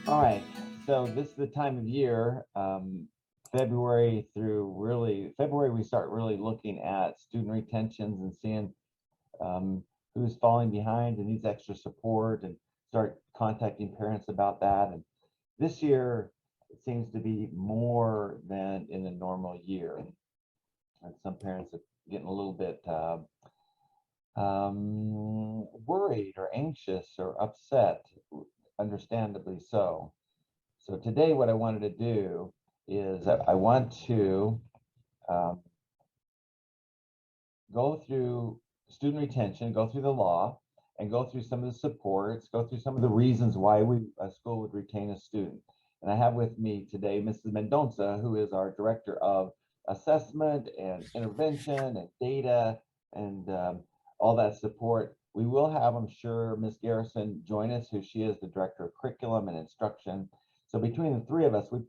All right, so this is the time of year, February through really February, we start really looking at student retentions and seeing um, who's falling behind and needs extra support, and start contacting parents about that. And this year, it seems to be more than in a normal year. And some parents are getting a little bit worried or anxious or upset, understandably so. So today, what I wanted to do is I want to um, go through student retention, go through the law, and go through some of the supports, go through some of the reasons why a school would retain a student. And I have with me today Mrs. Mendonca, who is our Director of Assessment and Intervention and Data and all that support. We will have, I'm sure, Ms. Garrison join us, who she is the Director of Curriculum and Instruction. So between the three of us, we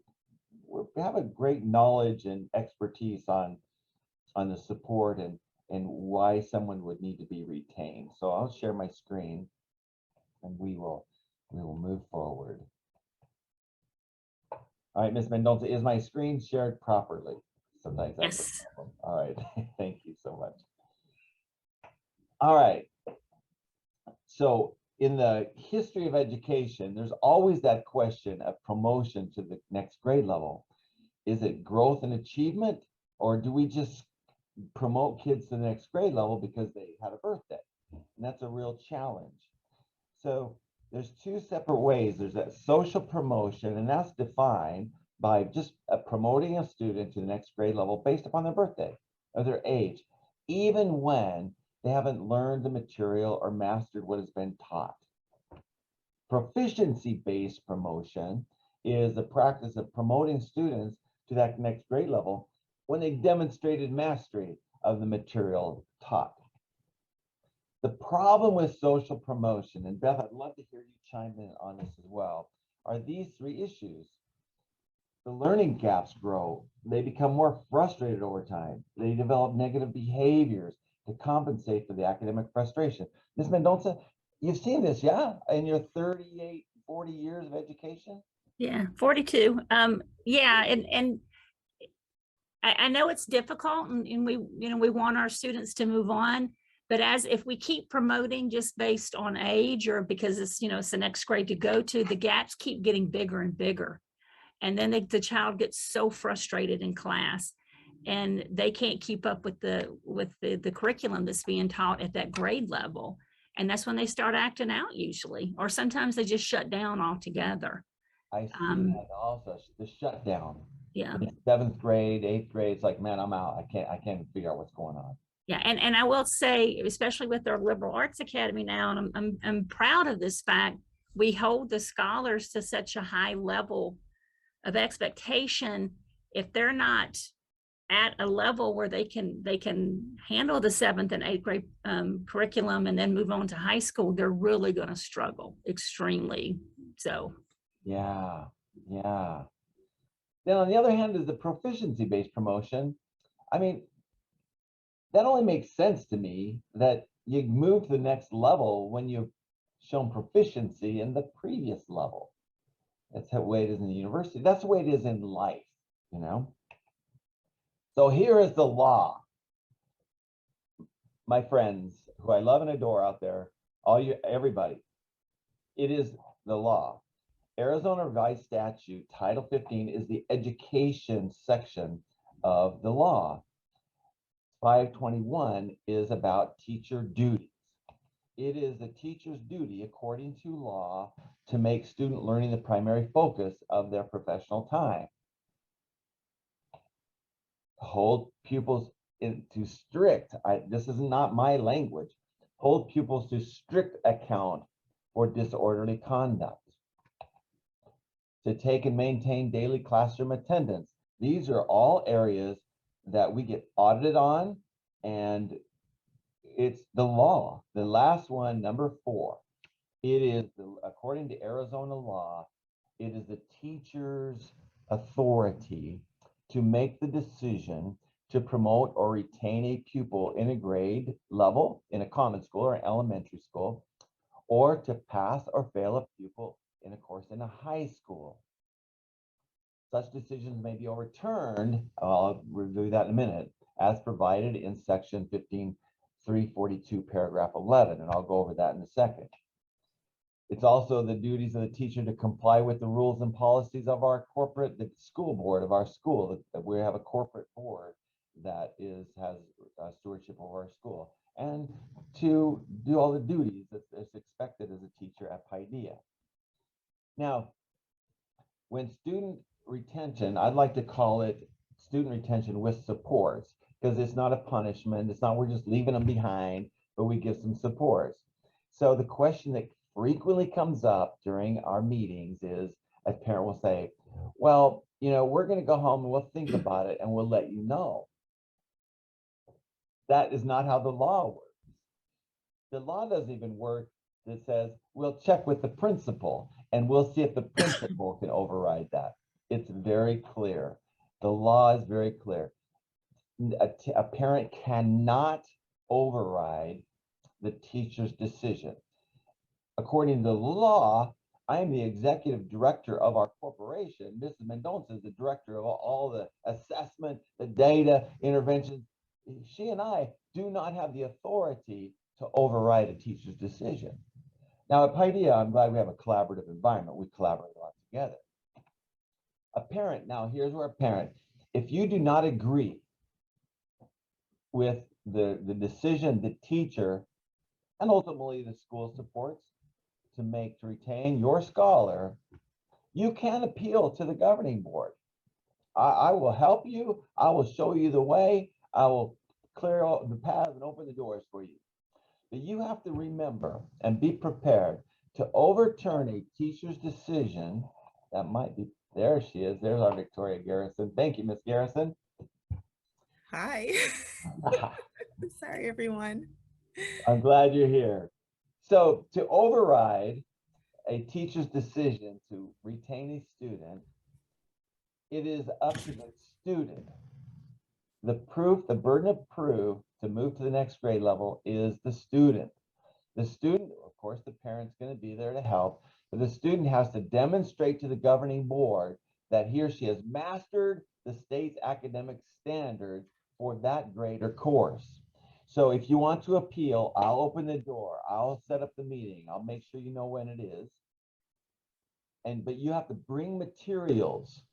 have a great knowledge and expertise on the support and why someone would need to be retained. So I'll share my screen and we will move forward. All right, Ms. Mendonca, is my screen shared properly? Sometimes that's Yes. a problem. All right, thank you so much. All right, so in the history of education, there's always that question of promotion to the next grade level. Is it growth and achievement, or do we just promote kids to the next grade level because they had a birthday? And that's a real challenge. So there's two separate ways. There's that social promotion, and that's defined by just promoting a student to the next grade level based upon their birthday or their age, even when they haven't learned the material or mastered what has been taught. Proficiency-based promotion is the practice of promoting students to that next grade level when they demonstrated mastery of the material taught. The problem with social promotion, and Beth, I'd love to hear you chime in on this as well, are these three issues. The learning gaps grow. They become more frustrated over time. They develop negative behaviors to compensate for the academic frustration. Ms. Mendonca, you've seen this, yeah, in your 38, 40 years of education? Yeah, 42. Yeah, and I know it's difficult, and we want our students to move on, but as if we keep promoting just based on age or because it's the next grade to go to, the gaps keep getting bigger and bigger. And then the child gets so frustrated in class and they can't keep up with the curriculum that's being taught at that grade level. And that's when they start acting out usually, or sometimes they just shut down altogether. I see that also, the shutdown. Yeah. In seventh grade, eighth grade, it's like, man, I'm out. I can't figure out what's going on. Yeah, and I will say, especially with our liberal arts academy now, and I'm proud of this fact, we hold the scholars to such a high level of expectation. If they're not at a level where they can handle the seventh and eighth grade curriculum and then move on to high school, they're really going to struggle extremely. So Yeah. Then on the other hand is the proficiency-based promotion. I mean, that only makes sense to me that you move to the next level when you've shown proficiency in the previous level. That's the way it is in the university. That's the way it is in life, you know? So here is the law. My friends who I love and adore out there, everybody, it is the law. Arizona Revised Statute Title 15 is the education section of the law. 521 is about teacher duties. It is a teacher's duty, according to law, to make student learning the primary focus of their professional time. Hold pupils into strict, this is not my language, hold pupils to strict account for disorderly conduct. To take and maintain daily classroom attendance. These are all areas that we get audited on, and it's the law. The last one, number 4, it is, according to Arizona law, it is the teacher's authority to make the decision to promote or retain a pupil in a grade level in a common school or elementary school, or to pass or fail a pupil in a course in a high school. Such decisions may be overturned, I'll review that in a minute, as provided in section 15342, paragraph 11, and I'll go over that in a second. It's also the duties of the teacher to comply with the rules and policies of our corporate, the school board of our school. That we have a corporate board that has stewardship over our school, and to do all the duties that is expected as a teacher at Paideia. Now, when student retention, I'd like to call it student retention with supports, because it's not a punishment. It's not we're just leaving them behind, but we give some supports. So the question that frequently comes up during our meetings is, a parent will say, well, we're going to go home and we'll think about it and we'll let you know. That is not how the law works. The law doesn't even work that says we'll check with the principal and we'll see if the principal can override that. It's very clear. The law is very clear. A parent cannot override the teacher's decision. According to the law, I am the executive director of our corporation. Mrs. Mendonca is the director of all the assessment, the data, interventions. She and I do not have the authority to override a teacher's decision. Now at Paideia, I'm glad we have a collaborative environment. We collaborate a lot together. A parent, now here's where a parent, if you do not agree with the decision the teacher and ultimately the school supports to make to retain your scholar, you can appeal to the governing board. I will help you. I will show you the way. I will clear the paths and open the doors for you. But you have to remember and be prepared to overturn a teacher's decision that might be, there she is. There's our Victoria Garrison. Thank you, Miss Garrison. Hi. Sorry, everyone. I'm glad you're here. So to override a teacher's decision to retain a student, it is up to the student. The burden of proof to move to the next grade level is the student. The student, of course, the parent's going to be there to help, but the student has to demonstrate to the governing board that he or she has mastered the state's academic standards for that grade or course. So if you want to appeal, I'll open the door. I'll set up the meeting. I'll make sure you know when it is. But you have to bring materials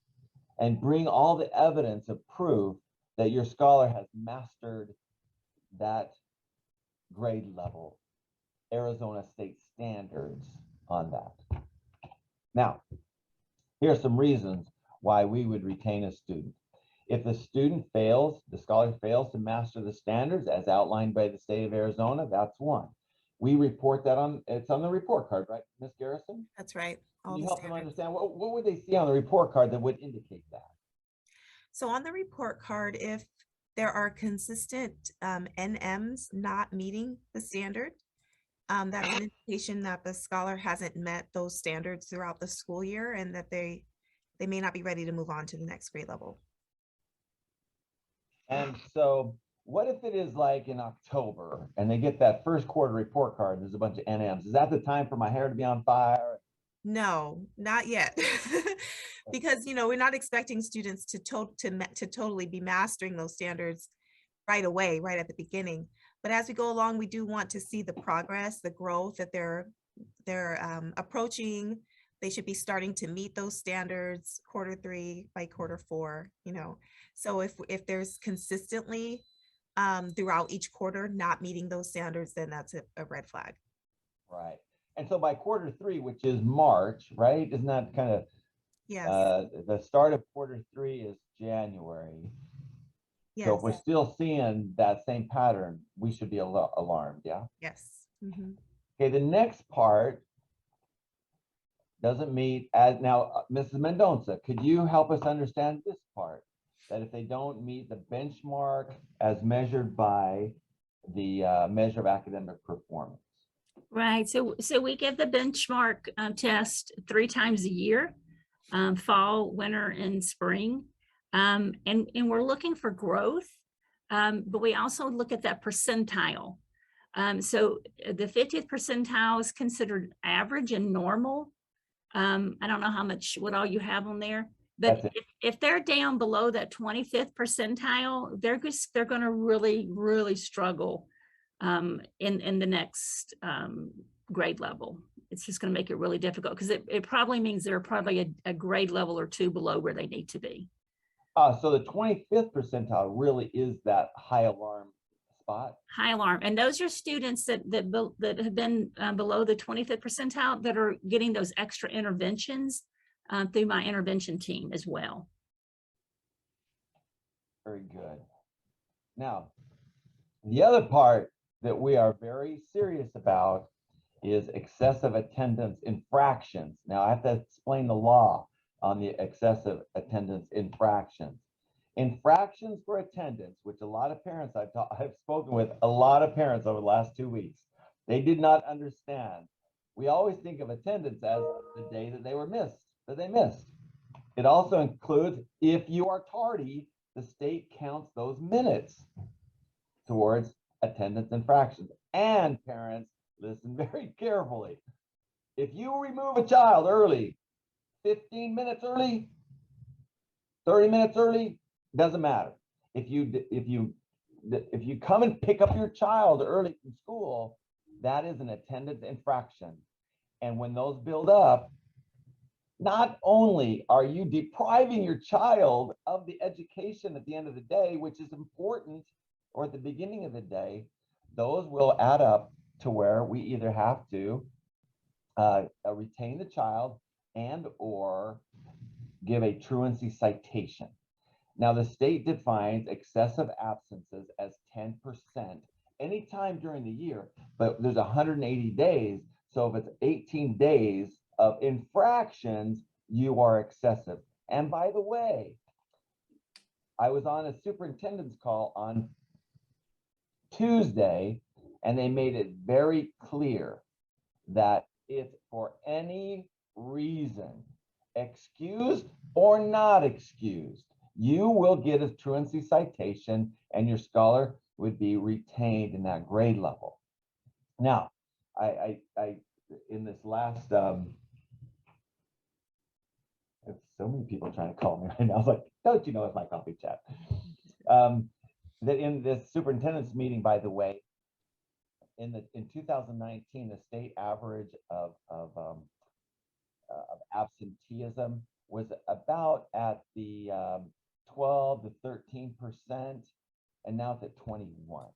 and bring all the evidence of proof that your scholar has mastered that grade level, Arizona state standards on that. Now, here are some reasons why we would retain a student. If the student fails, the scholar fails to master the standards as outlined by the state of Arizona, that's one. We report that it's on the report card, right, Ms. Garrison? That's right. Can you help them understand what would they see on the report card that would indicate that? So on the report card, if there are consistent NMs not meeting the standard, that's an indication that the scholar hasn't met those standards throughout the school year and that they may not be ready to move on to the next grade level. And so what if it is like in October and they get that first quarter report card and there's a bunch of NMs? Is that the time for my hair to be on fire? No, not yet. Because, we're not expecting students to totally be mastering those standards right away, right at the beginning. But as we go along, we do want to see the progress, the growth that they're approaching. They should be starting to meet those standards quarter 3 by quarter 4, So if there's consistently throughout each quarter not meeting those standards, then that's a red flag. Right. And so by quarter 3, which is March, right? Isn't that kind of, yes. The start of quarter 3 is January. Yes. So if we're still seeing that same pattern, we should be alarmed, yeah? Yes. Mm-hmm. Okay, the next part doesn't meet as, now, Mrs. Mendonca, could you help us understand this part? That if they don't meet the benchmark as measured by the measure of academic performance. Right. So we give the benchmark test 3 times a year, fall, winter, and spring. And we're looking for growth, but we also look at that percentile. So the 50th percentile is considered average and normal. I don't know what all you have on there, but That's it. if they're down below that 25th percentile, they're going to really struggle in the next grade level. It's just going to make it really difficult because it probably means they're probably a grade level or two below where they need to be. So the 25th percentile really is that high alarm spot. High alarm. And those are students that have been below the 25th percentile that are getting those extra interventions through my intervention team as well. Very good. Now, the other part that we are very serious about is excessive attendance infractions. Now, I have to explain the law on the excessive attendance infractions. Infractions for attendance, which a lot of parents I've spoken with a lot of parents over the last 2 weeks, they did not understand. We always think of attendance as the day that they missed. It also includes if you are tardy, the state counts those minutes towards attendance infractions. And parents, listen very carefully. If you remove a child early, 15 minutes early, 30 minutes early, doesn't matter. If you come and pick up your child early from school, that is an attendance infraction. And when those build up, not only are you depriving your child of the education at the end of the day, which is important, or at the beginning of the day, those will add up to where we either have to retain the child and or give a truancy citation. Now, the state defines excessive absences as 10% anytime during the year, but there's 180 days. So if it's 18 days of infractions, you are excessive. And by the way, I was on a superintendent's call on Tuesday, and they made it very clear that if for any reason, excused or not excused, you will get a truancy citation and your scholar would be retained in that grade level. Now, I in this last, there's so many people trying to call me right now. I was like, don't you know it's my coffee chat? That in this superintendent's meeting, by the way, in 2019, the state average of absenteeism was about at the 12 to 13%, and now it's at 21.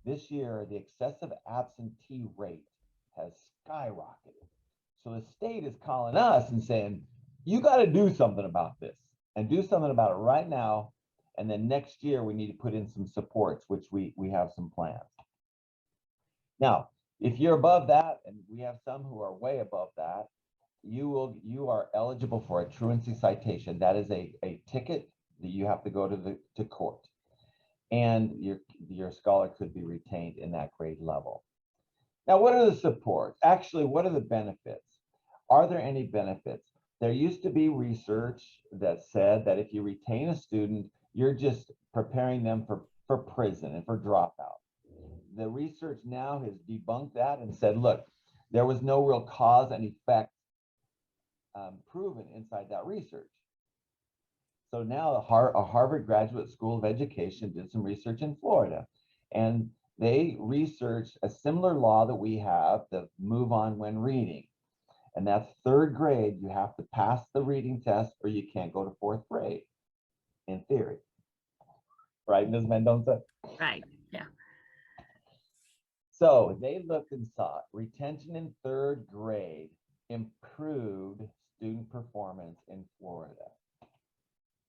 This year, the excessive absentee rate has skyrocketed. So the state is calling us and saying, you got to do something about this and do something about it right now. And then next year, we need to put in some supports, which we have some plans. Now, if you're above that, and we have some who are way above that, you are eligible for a truancy citation. That is a ticket that you have to go to court, and your scholar could be retained in that grade level. Now, what are the supports? Actually, what are the benefits? Are there any benefits? There used to be research that said that if you retain a student, you're just preparing them for prison and for dropout. The research now has debunked that and said, look, there was no real cause and effect proven inside that research. So now a Harvard Graduate School of Education did some research in Florida, and they researched a similar law that we have, the move on when reading. And that's 3rd grade. You have to pass the reading test or you can't go to 4th grade, in theory. Right, Ms. Mendonca? Right, yeah. So they looked and saw retention in 3rd grade improved student performance in Florida.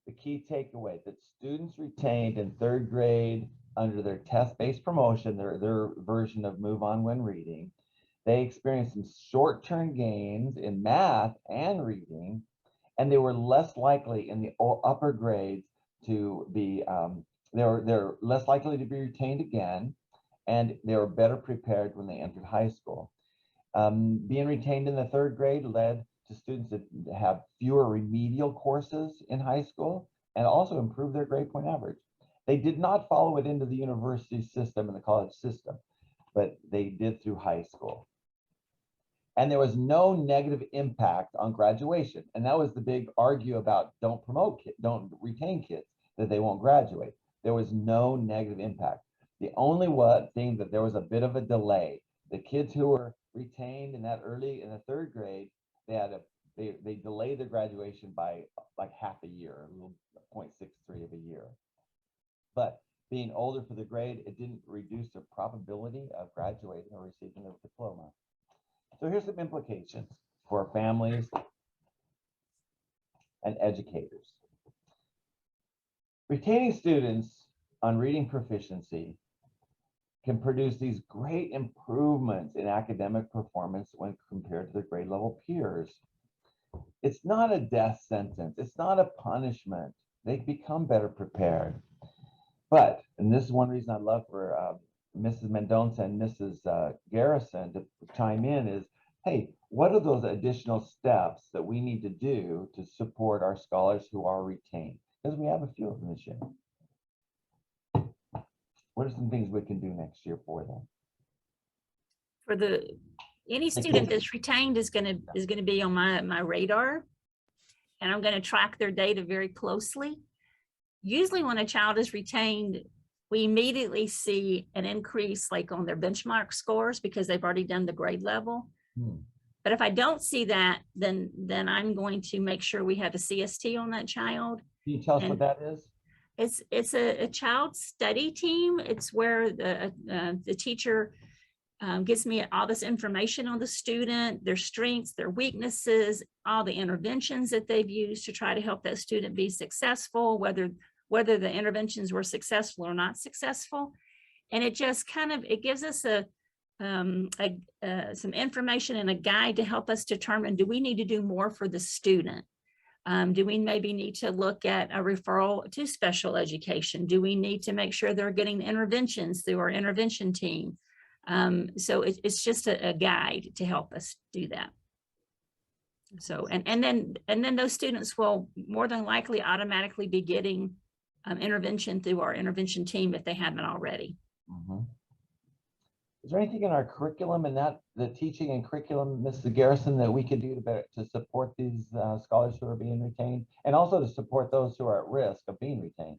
The key takeaway that students retained in 3rd grade under their test-based promotion, their version of move on when reading, they experienced some short-term gains in math and reading, and they were less likely in the upper grades to be, they're less likely to be retained again, and they were better prepared when they entered high school. Being retained in the 3rd grade led to students that have fewer remedial courses in high school and also improved their grade point average. They did not follow it into the university system and the college system, but they did through high school. And there was no negative impact on graduation. And that was the big argue about don't retain kids, that they won't graduate. There was no negative impact. The only thing that there was a bit of a delay. The kids who were retained in the third grade, they delayed their graduation by like half a year, a little 0.63 of a year. But being older for the grade, it didn't reduce their probability of graduating or receiving a diploma. So here's some implications for families and educators. Retaining students on reading proficiency can produce these great improvements in academic performance when compared to their grade level peers. It's not a death sentence. It's not a punishment. They become better prepared. But, and this is one reason I'd love for Mrs. Mendonca and Mrs. Garrison to chime in is, hey, what are those additional steps that we need to do to support our scholars who are retained? Because we have a few of them this year. What are some things we can do next year for them? For any student that's retained is going to be on my radar, and I'm going to track their data very closely. Usually when a child is retained, we immediately see an increase like on their benchmark scores because they've already done the grade level. But if I don't see that, then I'm going to make sure we have a CST on that child. Can you tell us what that is? It's a child study team. It's where the teacher gives me all this information on the student, their strengths, their weaknesses, all the interventions that they've used to try to help that student be successful, whether the interventions were successful or not successful. And it just it gives us some information and a guide to help us determine, do we need to do more for the student? Do we maybe need to look at a referral to special education? Do we need to make sure they're getting interventions through our intervention team? So it's just a guide to help us do that. So, and then those students will more than likely automatically be getting intervention through our intervention team if they haven't already. Is there anything in our curriculum and the teaching and curriculum, Mrs. Garrison, that we could do to support these scholars who are being retained, and also to support those who are at risk of being retained?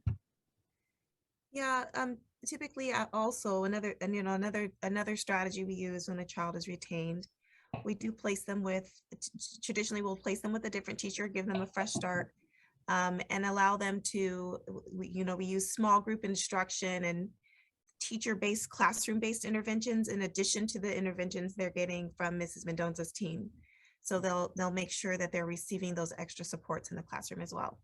Yeah, typically also another strategy we use when a child is retained, we do place them with, traditionally we'll place them with a different teacher, give them a fresh start, and allow them to, we use small group instruction and teacher-based, classroom-based interventions in addition to the interventions they're getting from Mrs. Mendonca's team. So they'll make sure that they're receiving those extra supports in the classroom as well.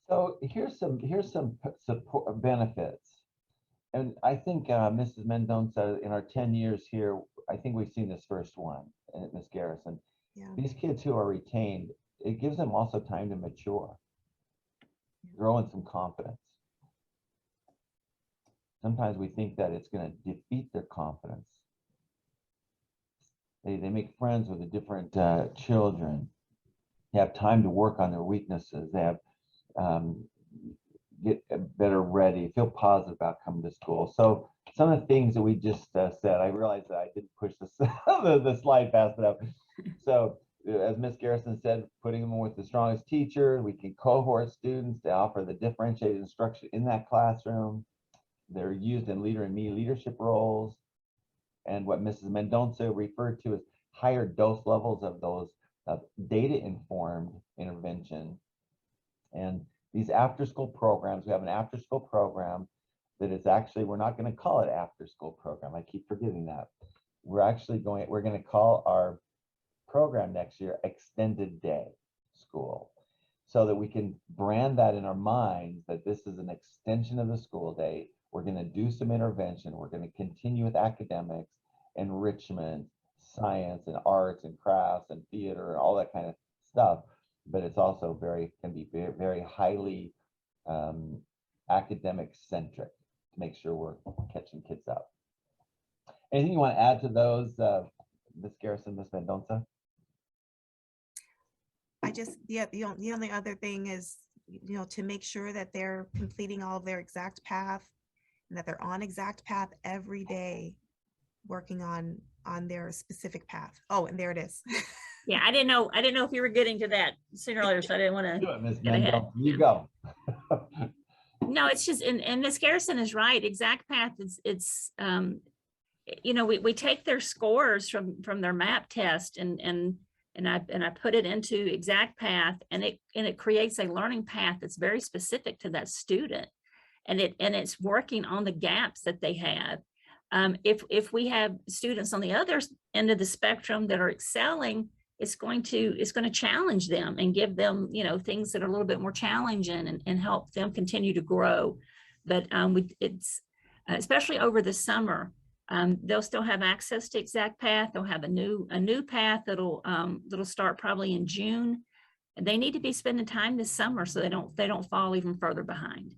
So here's some support benefits. And I think Mrs. Mendonca, in our 10 years here, I think we've seen this first one, Ms. Garrison. Yeah. These kids who are retained, it gives them also time to mature, grow in some confidence. Sometimes we think that it's going to defeat their confidence. They make friends with the different children. They have time to work on their weaknesses. They have get better ready, feel positive about coming to school. So some of the things that we just said, I realized that I didn't push the slide fast enough. So as Ms. Garrison said, putting them with the strongest teacher, we can cohort students to offer the differentiated instruction in that classroom. They're used in leader and me leadership roles. And what Mrs. Mendonca referred to as higher dose levels of those data-informed intervention. And these after-school programs, we have an after-school program that is actually, we're not going to call it after-school program. I keep forgetting that. We're going to call our program next year extended day school, so that we can brand that in our minds that this is an extension of the school day. We're going to do some intervention. We're going to continue with academics, enrichment, science and arts and crafts and theater and all that kind of stuff. But it's also can be very highly academic centric to make sure we're catching kids up. Anything you want to add to those, Ms. Garrison, Ms. Mendonca? The only other thing is, to make sure that they're completing all of their exact path and that they're on exact path every day. working on their specific path. Oh, and there it is. Yeah, I didn't know if you were getting to that sooner or later, so I didn't want Do to it, Ms. get ahead. Mendonca, you Yeah. go. No, it's just, and Ms. Garrison is right. Exact path it's you know, we take their scores from their MAP test and I put it into Exact Path, and it creates a learning path that's very specific to that student, and it's working on the gaps that they have. If we have students on the other end of the spectrum that are excelling, it's going to challenge them and give them, you know, things that are a little bit more challenging and help them continue to grow. But it's especially over the summer, they'll still have access to Exact Path. They'll have a new path that'll start probably in June. And they need to be spending time this summer so they don't fall even further behind.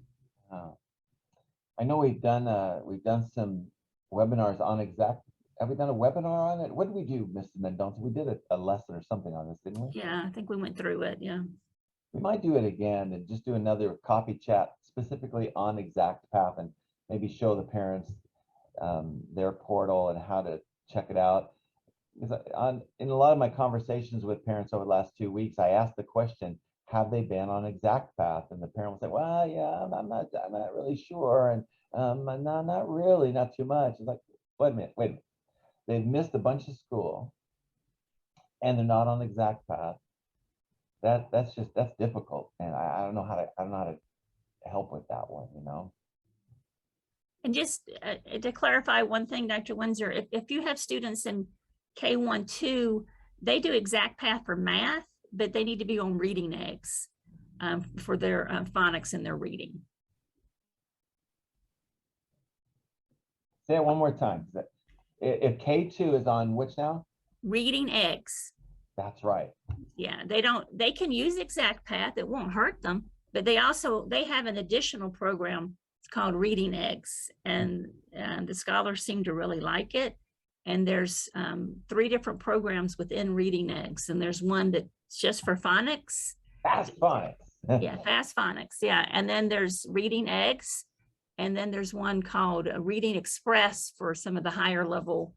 I know we've done some webinars on Exact. Have we done a webinar on it? What did we do, Mrs. Mendonca? We did a lesson or something on this, didn't we? Yeah, I think we went through it. Yeah. We might do it again and just do another coffee chat specifically on Exact Path and maybe show the parents their portal and how to check it out. Because in a lot of my conversations with parents over the last 2 weeks, I asked the question, have they been on Exact Path? And the parent will say, well, yeah, I'm not really sure. And not really, not too much. It's like, wait a minute. They've missed a bunch of school and they're not on Exact Path. That's difficult. And I don't know how to help with that one, you know? And just to clarify one thing, Dr. Winsor, if you have students in K1-2, they do Exact Path for math, but they need to be on reading eggs for their phonics and their reading. Say it one more time. If K2 is on which now? Reading eggs. That's right. Yeah, they can use Exact Path. It won't hurt them, but they have an additional program. It's called Reading Eggs, and the scholars seem to really like it. And there's 3 different programs within Reading Eggs, and there's one that's just for phonics. Fast phonics. Yeah, fast phonics. Yeah, and then there's Reading Eggs, and then there's one called Reading Express for some of the higher level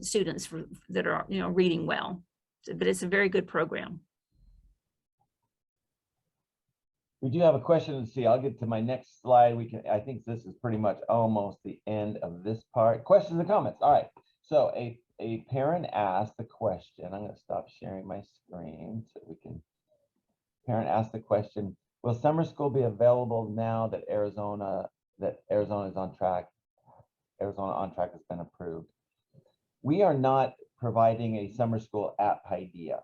students that are, you know, reading well. But it's a very good program. We do have a question to see. I'll get to my next slide. I think this is pretty much almost the end of this part. Questions and comments. All right. So a parent asked the question. I'm going to stop sharing my screen so we can. Parent asked the question, will summer school be available now that Arizona is on track? Arizona on track has been approved. We are not providing a summer school at Paideia.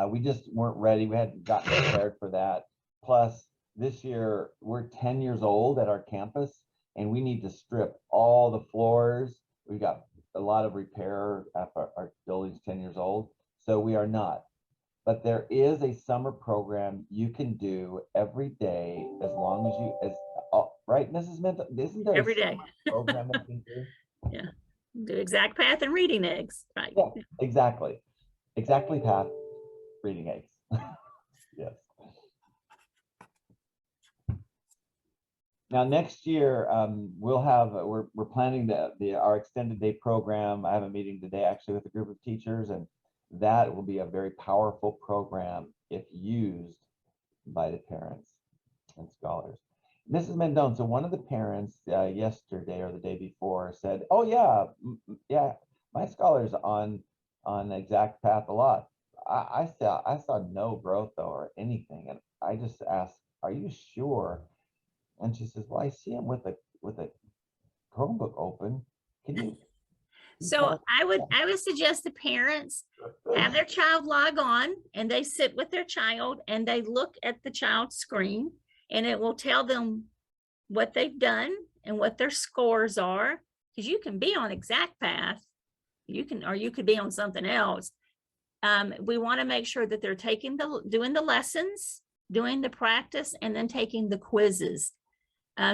We just weren't ready. We hadn't gotten prepared for that. Plus, this year we're 10 years old at our campus, and we need to strip all the floors. We've got a lot of repair. Our building's 10 years old, so we are not. But there is a summer program you can do every day as long as right, Mrs. Mendonca? Isn't there Every day. program that you can do? Yeah, do Exact Path and Reading Eggs, right? Yeah, exactly. Exactly Path, Reading Eggs. Yes. Now next year, we'll have we're planning our extended day program. I have a meeting today actually with a group of teachers, and that will be a very powerful program if used by the parents and scholars. Mrs. Mendonca, one of the parents yesterday or the day before said, "Oh yeah, my scholars on Exact Path a lot. I saw no growth though or anything, and I just asked, are you sure?" And she says, "Well, I see him with a Chromebook open. Can you?" So I would suggest the parents have their child log on, and they sit with their child and they look at the child's screen, and it will tell them what they've done and what their scores are. Because you can be on Exact Path, you could be on something else. We want to make sure that they're doing the lessons, doing the practice, and then taking the quizzes.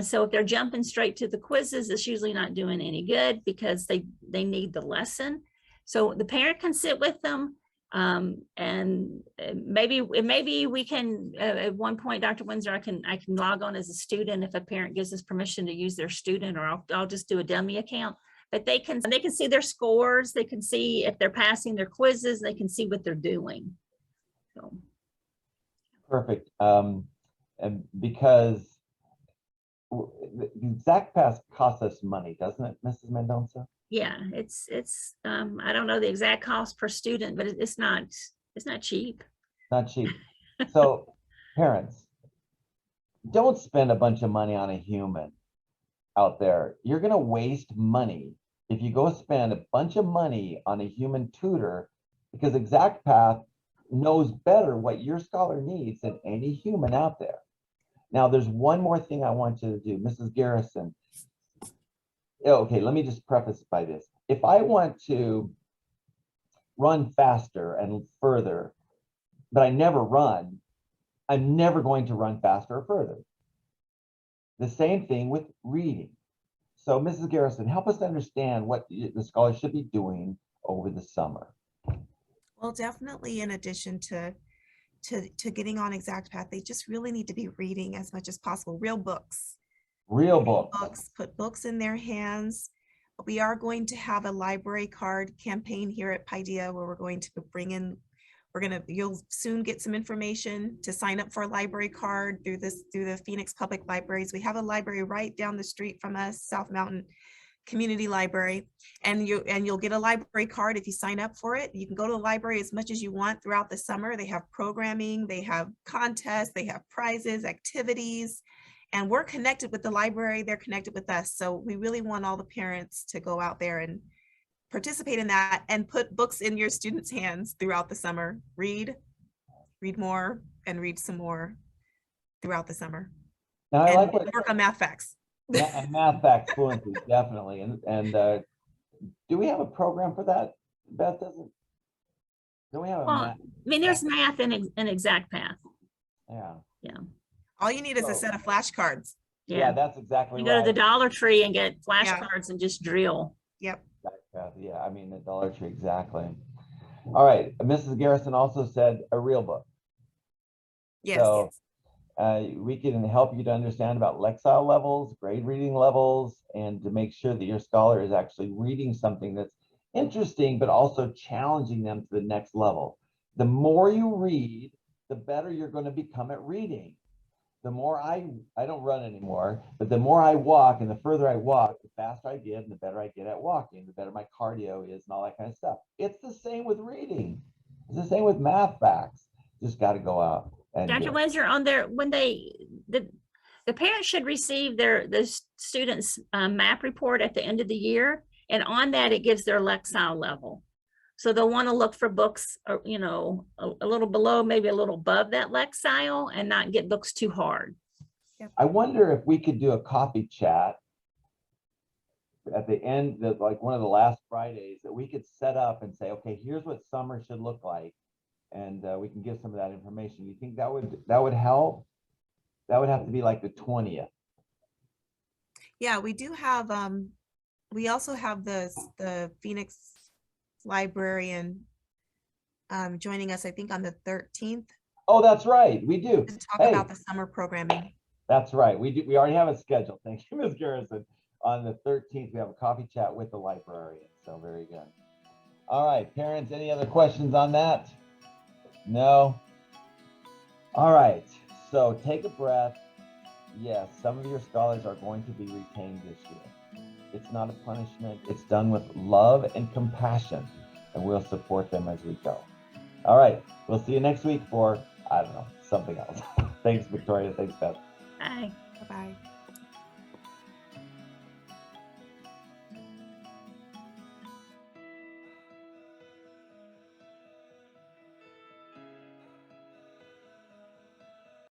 So if they're jumping straight to the quizzes, it's usually not doing any good because they need the lesson. So the parent can sit with them, and maybe we can at one point, Dr. Winsor, I can log on as a student if a parent gives us permission to use their student, or I'll just do a dummy account. but they can see their scores, they can see if they're passing their quizzes, they can see what they're doing. So, Perfect. And because the exact pass costs us money, doesn't it, Mrs. Mendonca? yeah, it's I don't know the exact cost per student, but it's not cheap. Not cheap. So parents, don't spend a bunch of money on a human out there. You're going to waste money if you go spend a bunch of money on a human tutor, because Exact Path knows better what your scholar needs than any human out there. Now, there's one more thing I want you to do, Mrs. Garrison. Okay, let me just preface by this. If I want to run faster and further, but I never run, I'm never going to run faster or further. The same thing with reading. So, Mrs. Garrison, help us understand what the scholars should be doing over the summer. Well, definitely in addition to getting on Exact Path, they just really need to be reading as much as possible. Real books. Real books. Put books in their hands. We are going to have a library card campaign here at Paideia where we're going to bring in, you'll soon get some information to sign up for a library card through the Phoenix Public Libraries. We have a library right down the street from us, South Mountain Community Library, and you'll get a library card if you sign up for it. You can go to the library as much as you want throughout the summer. They have programming, they have contests, they have prizes, activities, and we're connected with the library. They're connected with us. So we really want all the parents to go out there and participate in that and put books in your students' hands throughout the summer. Read more, and read some more throughout the summer. Now, I and like what work on math facts. and math facts fluency, definitely. And do we have a program for that? Beth, doesn't? Do we have a Well, math? I mean, there's math in an Exact Path. Yeah. All you need is a set of flashcards. Yeah, that's exactly You right. go to the Dollar Tree and get Yeah. flashcards and just drill. Yep. Yeah, I mean the Dollar Tree, exactly. All right, Mrs. Garrison also said a real book. Yes. So we can help you to understand about Lexile levels, grade reading levels, and to make sure that your scholar is actually reading something that's interesting, but also challenging them to the next level. The more you read, the better you're going to become at reading. The more I don't run anymore, but the more I walk and the further I walk, the faster I get and the better I get at walking, the better my cardio is and all that kind of stuff. It's the same with reading. It's the same with math facts. Just got to go out. And Dr. Winsor, on their, when the parents should receive the students' map report at the end of the year. And on that, it gives their Lexile level. So they'll want to look for books, you know, a little below, maybe a little above that Lexile, and not get books too hard. I wonder if we could do a coffee chat at the end, like one of the last Fridays, that we could set up and say, okay, here's what summer should look like. And we can give some of that information. You think that would help? That would have to be like the 20th. Yeah, we do have, we also have the Phoenix librarian joining us, I think on the 13th. Oh, that's right. We do. To talk about the summer programming. That's right. We do. We already have it scheduled. Thank you, Ms. Garrison. On the 13th, we have a coffee chat with the librarian. So very good. All right, parents, any other questions on that? No? All right. So take a breath. Yes, some of your scholars are going to be retained this year. It's not a punishment. It's done with love and compassion, and we'll support them as we go. All right. We'll see you next week for, I don't know, something else. Thanks, Victoria. Thanks, Beth. Bye. Bye-bye.